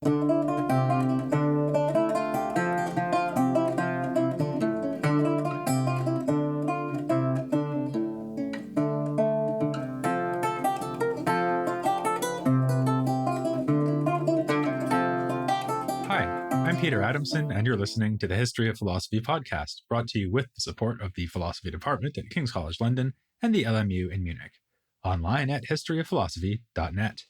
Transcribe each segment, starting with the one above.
Hi, I'm Peter Adamson, and you're listening to the History of Philosophy podcast, brought to you with the support of the Philosophy Department at King's College London and the LMU in Munich, online at historyofphilosophy.net.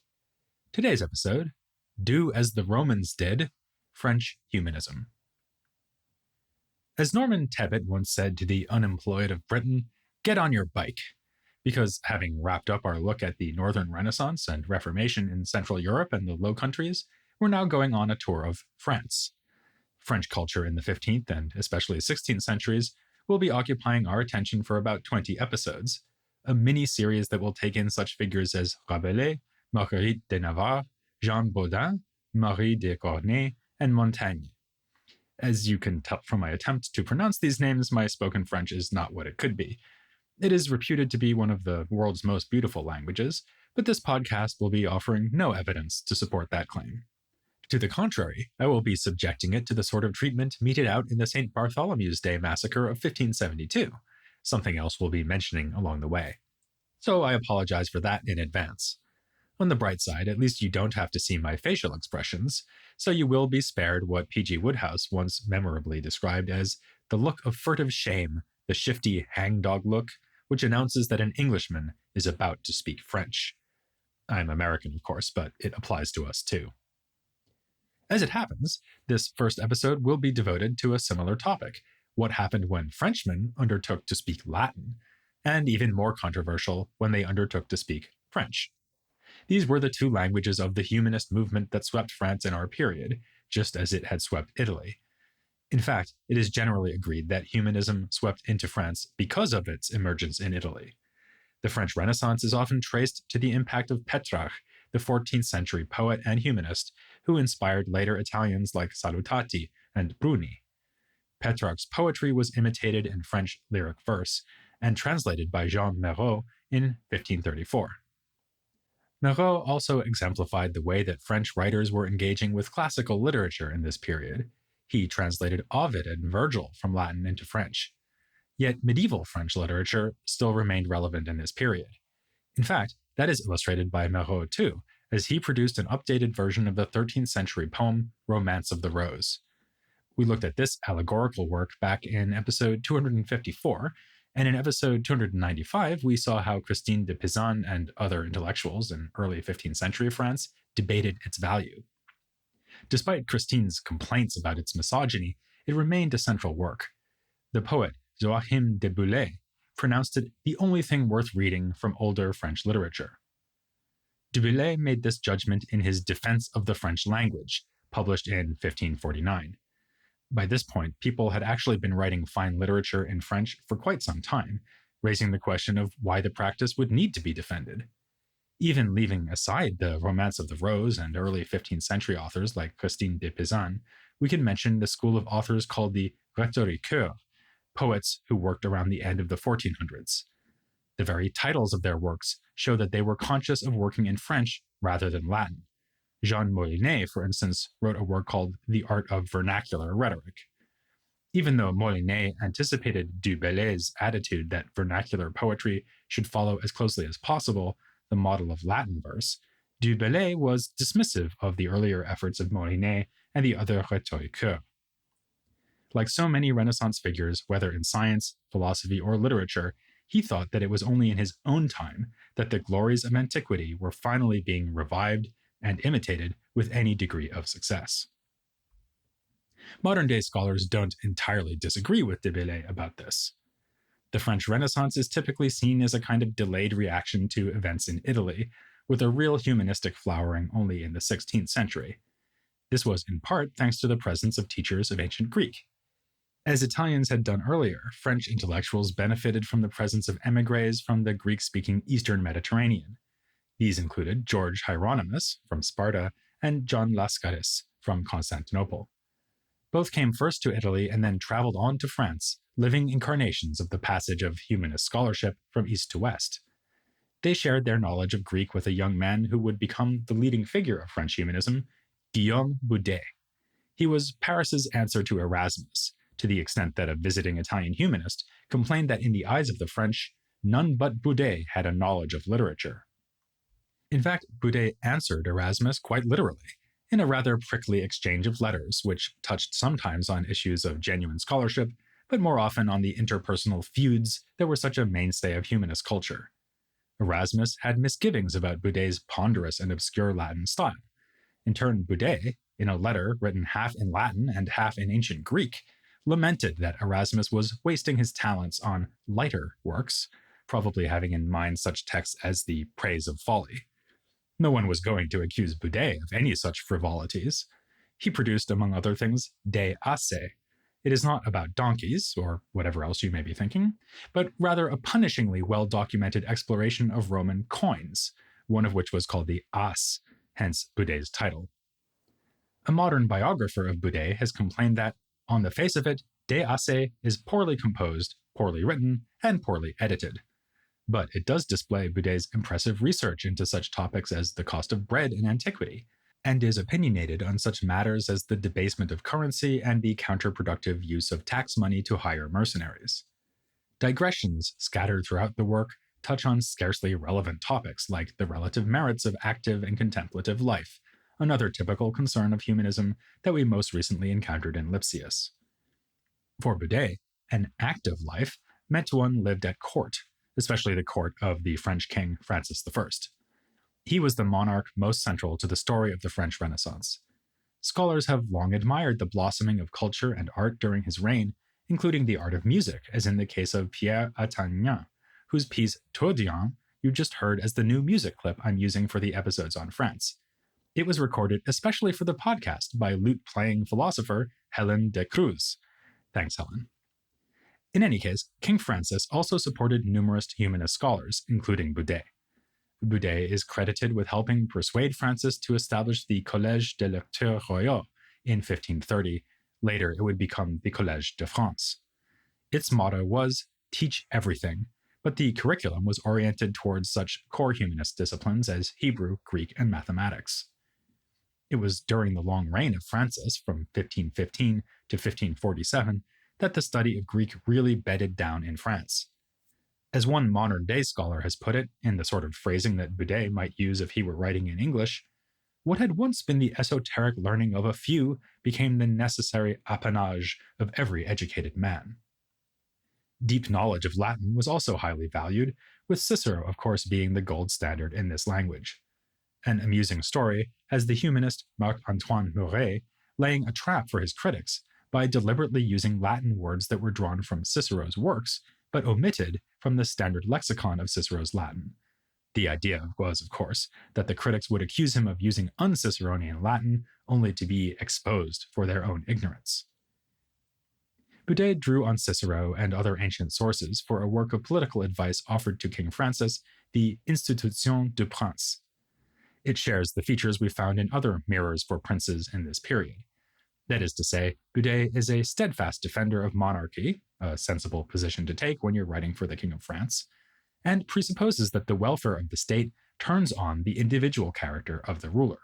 Today's episode, Do as the Romans Did, French Humanism. As Norman Tebbit once said to the unemployed of Britain, get on your bike, because having wrapped up our look at the Northern Renaissance and Reformation in Central Europe and the Low Countries, we're now going on a tour of France. French culture in the 15th and especially 16th centuries will be occupying our attention for about 20 episodes, a mini-series that will take in such figures as Rabelais, Marguerite de Navarre, Jean Bodin, Marie de Cornay, and Montaigne. As you can tell from my attempt to pronounce these names, my spoken French is not what it could be. It is reputed to be one of the world's most beautiful languages, but this podcast will be offering no evidence to support that claim. To the contrary, I will be subjecting it to the sort of treatment meted out in the St. Bartholomew's Day massacre of 1572, something else we'll be mentioning along the way. So I apologize for that in advance. On the bright side, at least you don't have to see my facial expressions, so you will be spared what P.G. Wodehouse once memorably described as the look of furtive shame, the shifty hangdog look, which announces that an Englishman is about to speak French. I'm American, of course, but it applies to us too. As it happens, this first episode will be devoted to a similar topic, what happened when Frenchmen undertook to speak Latin, and even more controversial, when they undertook to speak French. These were the two languages of the humanist movement that swept France in our period, just as it had swept Italy. In fact, it is generally agreed that humanism swept into France because of its emergence in Italy. The French Renaissance is often traced to the impact of Petrarch, the 14th century poet and humanist, who inspired later Italians like Salutati and Bruni. Petrarch's poetry was imitated in French lyric verse and translated by Jean Mereau in 1534. Mereau also exemplified the way that French writers were engaging with classical literature in this period. He translated Ovid and Virgil from Latin into French. Yet medieval French literature still remained relevant in this period. In fact, that is illustrated by Mereau too, as he produced an updated version of the 13th century poem Romance of the Rose. We looked at this allegorical work back in episode 254, and in episode 295 we saw how Christine de Pizan and other intellectuals in early 15th century France debated its value. Despite Christine's complaints about its misogyny, it remained a central work. The poet Joachim de Boude pronounced it the only thing worth reading from older French literature. De Boude made this judgment in his Defense of the French Language, published in 1549. By this point, people had actually been writing fine literature in French for quite some time, raising the question of why the practice would need to be defended. Even leaving aside the Romance of the Rose and early 15th century authors like Christine de Pizan, we can mention the school of authors called the rhétoriqueurs, poets who worked around the end of the 1400s. The very titles of their works show that they were conscious of working in French rather than Latin. Jean Molinet, for instance, wrote a work called The Art of Vernacular Rhetoric. Even though Molinet anticipated du Bellay's attitude that vernacular poetry should follow as closely as possible the model of Latin verse, du Bellay was dismissive of the earlier efforts of Molinet and the other rhétoriqueurs. Like so many Renaissance figures, whether in science, philosophy, or literature, he thought that it was only in his own time that the glories of antiquity were finally being revived and imitated with any degree of success. Modern-day scholars don't entirely disagree with de Bellay about this. The French Renaissance is typically seen as a kind of delayed reaction to events in Italy, with a real humanistic flowering only in the 16th century. This was in part thanks to the presence of teachers of ancient Greek. As Italians had done earlier, French intellectuals benefited from the presence of émigrés from the Greek-speaking Eastern Mediterranean. These included George Hieronymus from Sparta and John Lascaris from Constantinople. Both came first to Italy and then traveled on to France, living incarnations of the passage of humanist scholarship from east to west. They shared their knowledge of Greek with a young man who would become the leading figure of French humanism, Guillaume Budé. He was Paris's answer to Erasmus, to the extent that a visiting Italian humanist complained that in the eyes of the French, none but Budé had a knowledge of literature. In fact, Budé answered Erasmus quite literally, in a rather prickly exchange of letters, which touched sometimes on issues of genuine scholarship, but more often on the interpersonal feuds that were such a mainstay of humanist culture. Erasmus had misgivings about Budé's ponderous and obscure Latin style. In turn, Budé, in a letter written half in Latin and half in ancient Greek, lamented that Erasmus was wasting his talents on lighter works, probably having in mind such texts as the Praise of Folly. No one was going to accuse Budé of any such frivolities. He produced, among other things, De Asse. It is not about donkeys, or whatever else you may be thinking, but rather a punishingly well-documented exploration of Roman coins, one of which was called the As, hence Budé's title. A modern biographer of Budé has complained that, on the face of it, De Asse is poorly composed, poorly written, and poorly edited. But it does display Budé's impressive research into such topics as the cost of bread in antiquity, and is opinionated on such matters as the debasement of currency and the counterproductive use of tax money to hire mercenaries. Digressions scattered throughout the work touch on scarcely relevant topics like the relative merits of active and contemplative life, another typical concern of humanism that we most recently encountered in Lipsius. For Budé, an active life meant one lived at court, especially the court of the French king Francis I. He was the monarch most central to the story of the French Renaissance. Scholars have long admired the blossoming of culture and art during his reign, including the art of music, as in the case of Pierre Attagnan, whose piece Tourbillon you just heard as the new music clip I'm using for the episodes on France. It was recorded especially for the podcast by lute-playing philosopher Helen de Cruz. Thanks, Helen. In any case, King Francis also supported numerous humanist scholars, including Budé. Budé is credited with helping persuade Francis to establish the Collège des Lecteurs Royaux in 1530. Later, it would become the Collège de France. Its motto was, "Teach everything," but the curriculum was oriented towards such core humanist disciplines as Hebrew, Greek, and mathematics. It was during the long reign of Francis, from 1515 to 1547, that the study of Greek really bedded down in France. As one modern-day scholar has put it, in the sort of phrasing that Budé might use if he were writing in English, what had once been the esoteric learning of a few became the necessary appanage of every educated man. Deep knowledge of Latin was also highly valued, with Cicero, of course, being the gold standard in this language. An amusing story has the humanist Marc-Antoine Muret laying a trap for his critics by deliberately using Latin words that were drawn from Cicero's works, but omitted from the standard lexicon of Cicero's Latin. The idea was, of course, that the critics would accuse him of using un-Ciceronian Latin only to be exposed for their own ignorance. Budé drew on Cicero and other ancient sources for a work of political advice offered to King Francis, the Institution du Prince. It shares the features we found in other mirrors for princes in this period. That is to say, Budé is a steadfast defender of monarchy, a sensible position to take when you're writing for the King of France, and presupposes that the welfare of the state turns on the individual character of the ruler.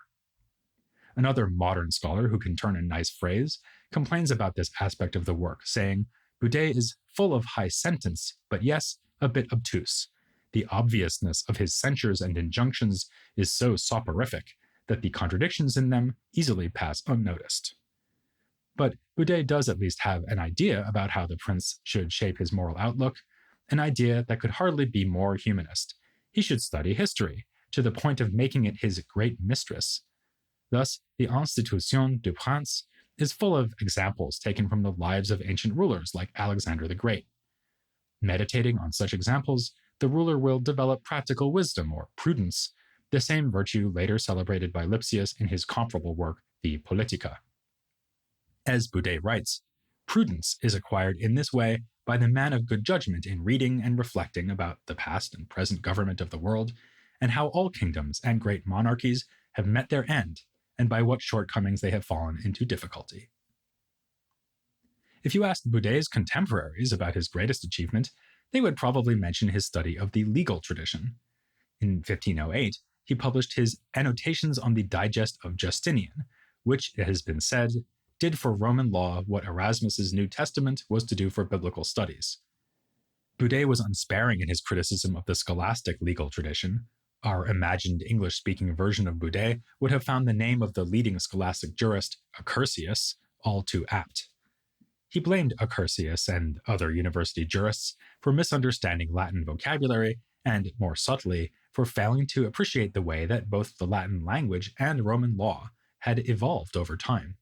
Another modern scholar who can turn a nice phrase complains about this aspect of the work, saying, Budé is full of high sentence, but yes, a bit obtuse. The obviousness of his censures and injunctions is so soporific that the contradictions in them easily pass unnoticed. But Budé does at least have an idea about how the prince should shape his moral outlook, an idea that could hardly be more humanist. He should study history, to the point of making it his great mistress. Thus, the Institution du Prince is full of examples taken from the lives of ancient rulers like Alexander the Great. Meditating on such examples, the ruler will develop practical wisdom or prudence, the same virtue later celebrated by Lipsius in his comparable work, the Politica. As Budé writes, prudence is acquired in this way by the man of good judgment in reading and reflecting about the past and present government of the world, and how all kingdoms and great monarchies have met their end, and by what shortcomings they have fallen into difficulty. If you asked Budé's contemporaries about his greatest achievement, they would probably mention his study of the legal tradition. In 1508, he published his Annotations on the Digest of Justinian, which, it has been said, did for Roman law what Erasmus's New Testament was to do for biblical studies. Budé was unsparing in his criticism of the scholastic legal tradition. Our imagined English-speaking version of Budé would have found the name of the leading scholastic jurist, Accursius, all too apt. He blamed Accursius and other university jurists for misunderstanding Latin vocabulary and, more subtly, for failing to appreciate the way that both the Latin language and Roman law had evolved over time.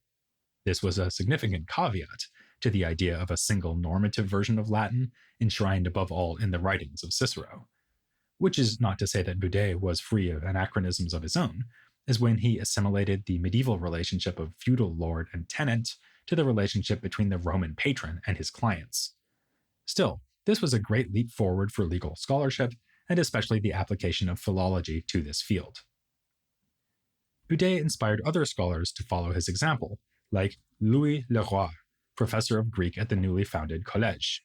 This was a significant caveat to the idea of a single normative version of Latin, enshrined above all in the writings of Cicero. Which is not to say that Budé was free of anachronisms of his own, as when he assimilated the medieval relationship of feudal lord and tenant to the relationship between the Roman patron and his clients. Still, this was a great leap forward for legal scholarship, and especially the application of philology to this field. Budé inspired other scholars to follow his example, like Louis Leroy, professor of Greek at the newly founded Collège.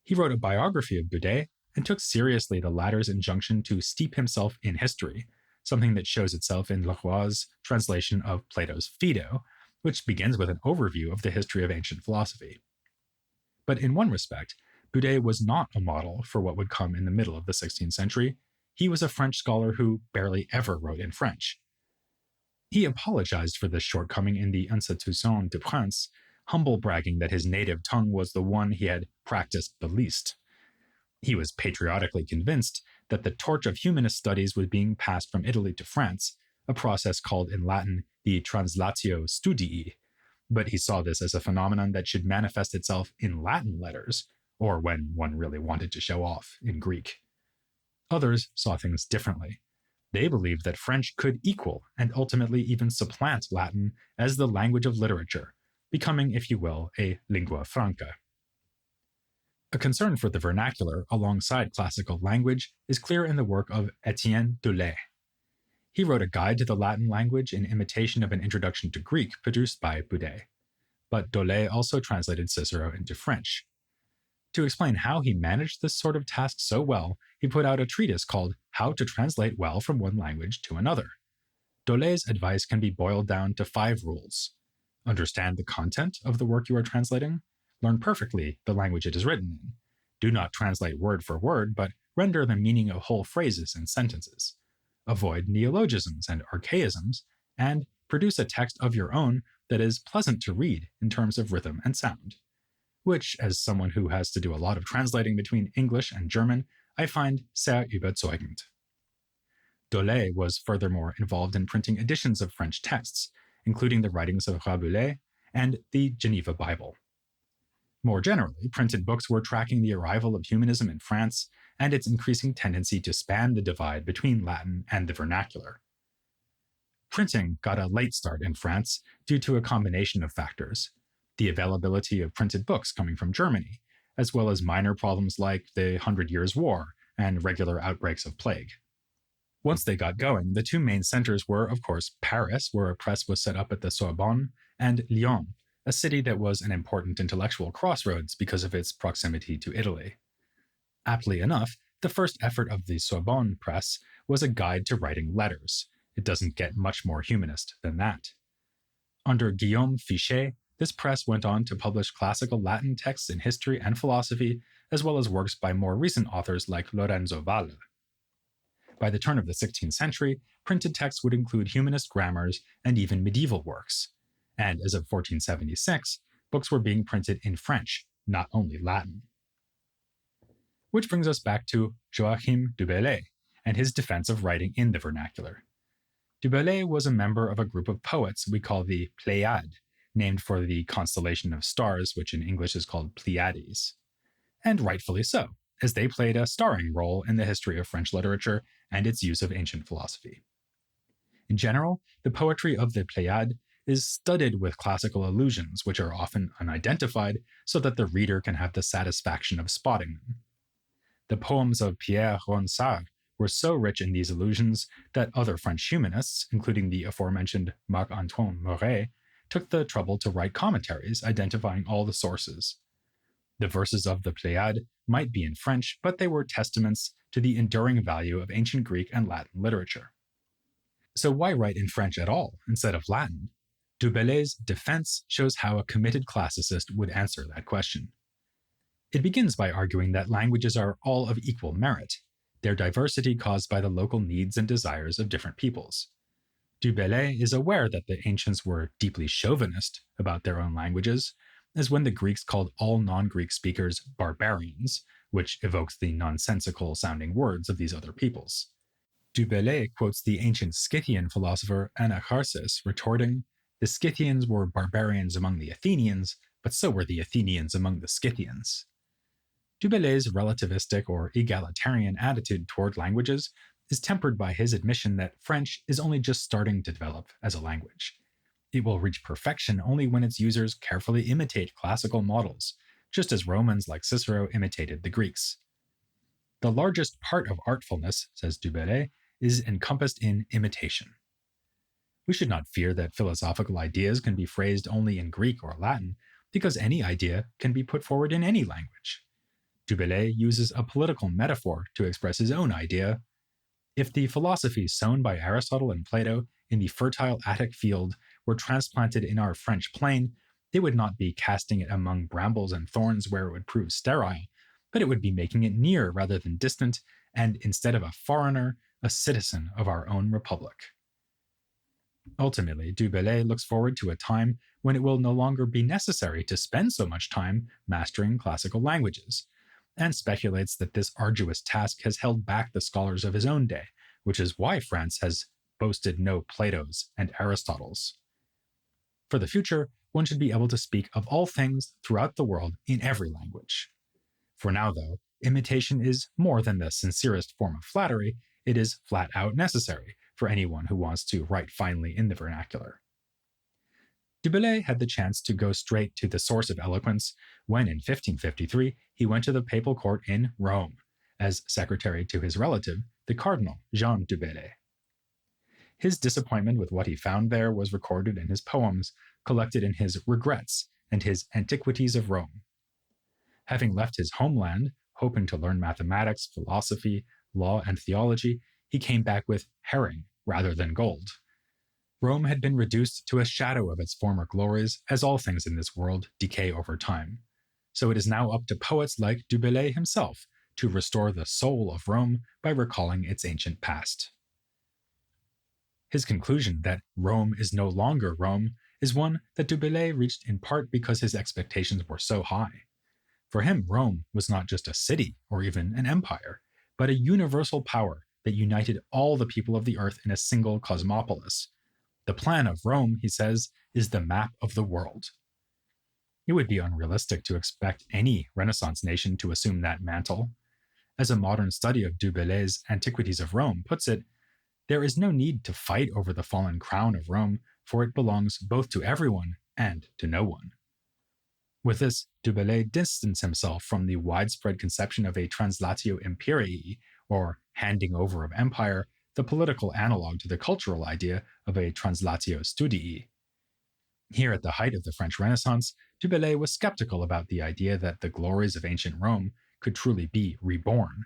He wrote a biography of Budé and took seriously the latter's injunction to steep himself in history, something that shows itself in Leroy's translation of Plato's Phaedo, which begins with an overview of the history of ancient philosophy. But in one respect, Budé was not a model for what would come in the middle of the 16th century. He was a French scholar who barely ever wrote in French. He apologized for this shortcoming in the Institution de Prince, humble bragging that his native tongue was the one he had practiced the least. He was patriotically convinced that the torch of humanist studies was being passed from Italy to France, a process called in Latin the translatio studii, but he saw this as a phenomenon that should manifest itself in Latin letters, or when one really wanted to show off, in Greek. Others saw things differently. They believed that French could equal and ultimately even supplant Latin as the language of literature, becoming, if you will, a lingua franca. A concern for the vernacular alongside classical language is clear in the work of Étienne Dolet. He wrote a guide to the Latin language in imitation of an introduction to Greek produced by Budé. But Dolet also translated Cicero into French. To explain how he managed this sort of task so well, he put out a treatise called How to Translate Well from One Language to Another. Dolet's advice can be boiled down to 5 rules. Understand the content of the work you are translating. Learn perfectly the language it is written in. Do not translate word for word, but render the meaning of whole phrases and sentences. Avoid neologisms and archaisms, and produce a text of your own that is pleasant to read in terms of rhythm and sound. Which, as someone who has to do a lot of translating between English and German, I find sehr überzeugend. Dolet was furthermore involved in printing editions of French texts, including the writings of Rabelais and the Geneva Bible. More generally, printed books were tracking the arrival of humanism in France and its increasing tendency to span the divide between Latin and the vernacular. Printing got a late start in France due to a combination of factors: the availability of printed books coming from Germany, as well as minor problems like the 100 Years' War and regular outbreaks of plague. Once they got going, the 2 main centers were, of course, Paris, where a press was set up at the Sorbonne, and Lyon, a city that was an important intellectual crossroads because of its proximity to Italy. Aptly enough, the first effort of the Sorbonne press was a guide to writing letters. It doesn't get much more humanist than that. Under Guillaume Fichet, this press went on to publish classical Latin texts in history and philosophy, as well as works by more recent authors like Lorenzo Valla. By the turn of the 16th century, printed texts would include humanist grammars and even medieval works. And as of 1476, books were being printed in French, not only Latin. Which brings us back to Joachim du Bellay and his defense of writing in the vernacular. Du Bellay was a member of a group of poets we call the Pléiades, named for the constellation of stars, which in English is called Pleiades. And rightfully so, as they played a starring role in the history of French literature and its use of ancient philosophy. In general, the poetry of the Pléiades is studded with classical allusions, which are often unidentified, so that the reader can have the satisfaction of spotting them. The poems of Bellay and Ronsard were so rich in these allusions that other French humanists, including the aforementioned Marc-Antoine Mouret, took the trouble to write commentaries identifying all the sources. The verses of the Pléiades might be in French, but they were testaments to the enduring value of ancient Greek and Latin literature. So why write in French at all instead of Latin? Du Bellay's defense shows how a committed classicist would answer that question. It begins by arguing that languages are all of equal merit, their diversity caused by the local needs and desires of different peoples. Du Bellay is aware that the ancients were deeply chauvinist about their own languages, as when the Greeks called all non-Greek speakers barbarians, which evokes the nonsensical-sounding words of these other peoples. Du Bellay quotes the ancient Scythian philosopher Anacharsis, retorting, "The Scythians were barbarians among the Athenians, but so were the Athenians among the Scythians." Du Bellay's relativistic or egalitarian attitude toward languages is tempered by his admission that French is only just starting to develop as a language. It will reach perfection only when its users carefully imitate classical models, just as Romans like Cicero imitated the Greeks. The largest part of artfulness, says Du Bellay, is encompassed in imitation. We should not fear that philosophical ideas can be phrased only in Greek or Latin, because any idea can be put forward in any language. Du Bellay uses a political metaphor to express his own idea. If the philosophies sown by Aristotle and Plato in the fertile Attic field were transplanted in our French plain, they would not be casting it among brambles and thorns where it would prove sterile, but it would be making it near rather than distant, and instead of a foreigner, a citizen of our own republic. Ultimately, Du Bellay looks forward to a time when it will no longer be necessary to spend so much time mastering classical languages, and speculates that this arduous task has held back the scholars of his own day, which is why France has boasted no Platos and Aristotles. For the future, one should be able to speak of all things throughout the world in every language. For now, though, imitation is more than the sincerest form of flattery, it is flat out necessary for anyone who wants to write finely in the vernacular. Du Bellay had the chance to go straight to the source of eloquence when, in 1553, he went to the papal court in Rome, as secretary to his relative, the Cardinal Jean du Bellay. His disappointment with what he found there was recorded in his poems, collected in his Regrets and his Antiquities of Rome. Having left his homeland, hoping to learn mathematics, philosophy, law, and theology, he came back with herring rather than gold. Rome had been reduced to a shadow of its former glories, as all things in this world decay over time. So it is now up to poets like Du Bellay himself to restore the soul of Rome by recalling its ancient past. His conclusion that Rome is no longer Rome is one that Du Bellay reached in part because his expectations were so high. For him, Rome was not just a city or even an empire, but a universal power that united all the people of the earth in a single cosmopolis. The plan of Rome, he says, is the map of the world. It would be unrealistic to expect any Renaissance nation to assume that mantle. As a modern study of Du Bellay's Antiquities of Rome puts it, there is no need to fight over the fallen crown of Rome, for it belongs both to everyone and to no one. With this, Du Bellay distanced himself from the widespread conception of a translatio imperii, or handing over of empire, the political analog to the cultural idea of a translatio studii. Here at the height of the French Renaissance, Du Bellay was skeptical about the idea that the glories of ancient Rome could truly be reborn,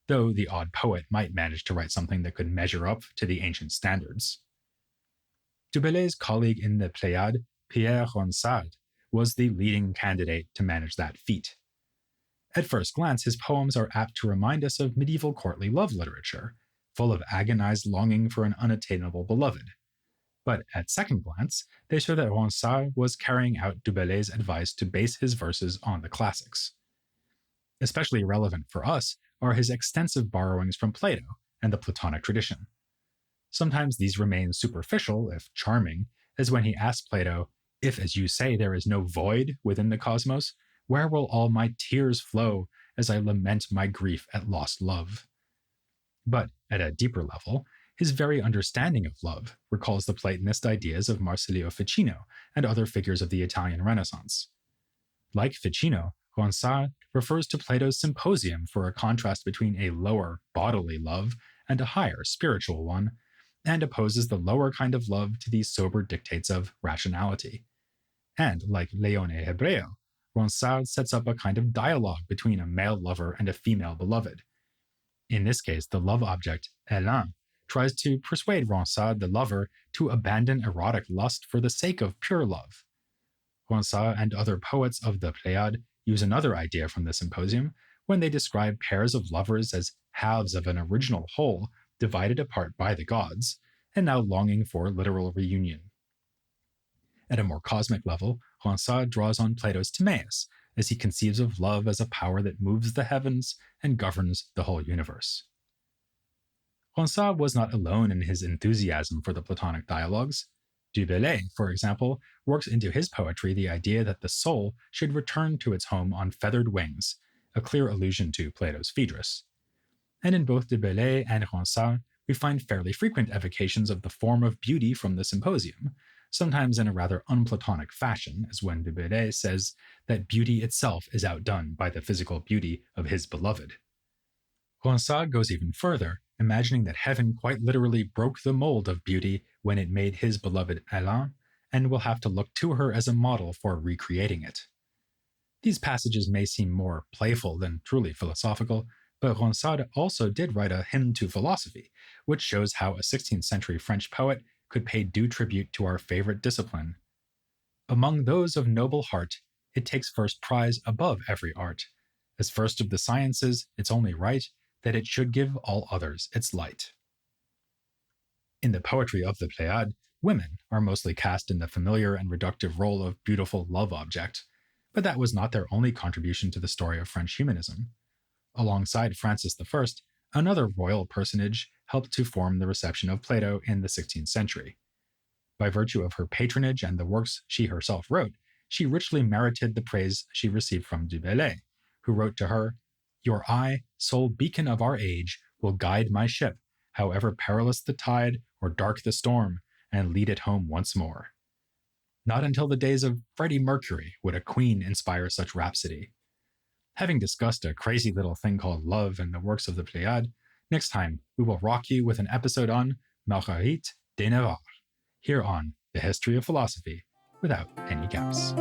though the odd poet might manage to write something that could measure up to the ancient standards. Du Bellay's colleague in the Pléiade, Bellay and Ronsard, was the leading candidate to manage that feat. At first glance, his poems are apt to remind us of medieval courtly love literature, full of agonized longing for an unattainable beloved. But at second glance, they show that Ronsard was carrying out Du Bellay's advice to base his verses on the classics. Especially relevant for us are his extensive borrowings from Plato and the Platonic tradition. Sometimes these remain superficial, if charming, as when he asks Plato, "If, as you say, there is no void within the cosmos, where will all my tears flow as I lament my grief at lost love?" But at a deeper level, his very understanding of love recalls the Platonist ideas of Marsilio Ficino and other figures of the Italian Renaissance. Like Ficino, Ronsard refers to Plato's Symposium for a contrast between a lower bodily love and a higher spiritual one, and opposes the lower kind of love to the sober dictates of rationality. And like Leone Hebreo, Ronsard sets up a kind of dialogue between a male lover and a female beloved. In this case, the love object, Hélène, tries to persuade Ronsard, the lover, to abandon erotic lust for the sake of pure love. Ronsard and other poets of the Pléiades use another idea from the symposium when they describe pairs of lovers as halves of an original whole divided apart by the gods, and now longing for literal reunion. At a more cosmic level, Ronsard draws on Plato's Timaeus, as he conceives of love as a power that moves the heavens and governs the whole universe. Ronsard was not alone in his enthusiasm for the Platonic dialogues. Du Bellay, for example, works into his poetry the idea that the soul should return to its home on feathered wings, a clear allusion to Plato's Phaedrus. And in both Du Bellay and Ronsard, we find fairly frequent evocations of the form of beauty from the symposium, sometimes in a rather unplatonic fashion, as when Du Bellay says that beauty itself is outdone by the physical beauty of his beloved. Ronsard goes even further, imagining that heaven quite literally broke the mold of beauty when it made his beloved Hélène, and will have to look to her as a model for recreating it. These passages may seem more playful than truly philosophical, but Ronsard also did write a hymn to philosophy, which shows how a 16th century French poet could pay due tribute to our favorite discipline. Among those of noble heart, it takes first prize above every art. As first of the sciences, it's only right that it should give all others its light. In the poetry of the Pléiades, women are mostly cast in the familiar and reductive role of beautiful love object, but that was not their only contribution to the story of French humanism. Alongside Francis I, another royal personage helped to form the reception of Plato in the 16th century. By virtue of her patronage and the works she herself wrote, she richly merited the praise she received from Du Bellay, who wrote to her, "Your eye, sole beacon of our age, will guide my ship, however perilous the tide or dark the storm, and lead it home once more." Not until the days of Freddie Mercury would a queen inspire such rhapsody. Having discussed a crazy little thing called love and the works of the Pléiades, next time we will rock you with an episode on Marguerite de Navarre, here on The History of Philosophy, without any gaps.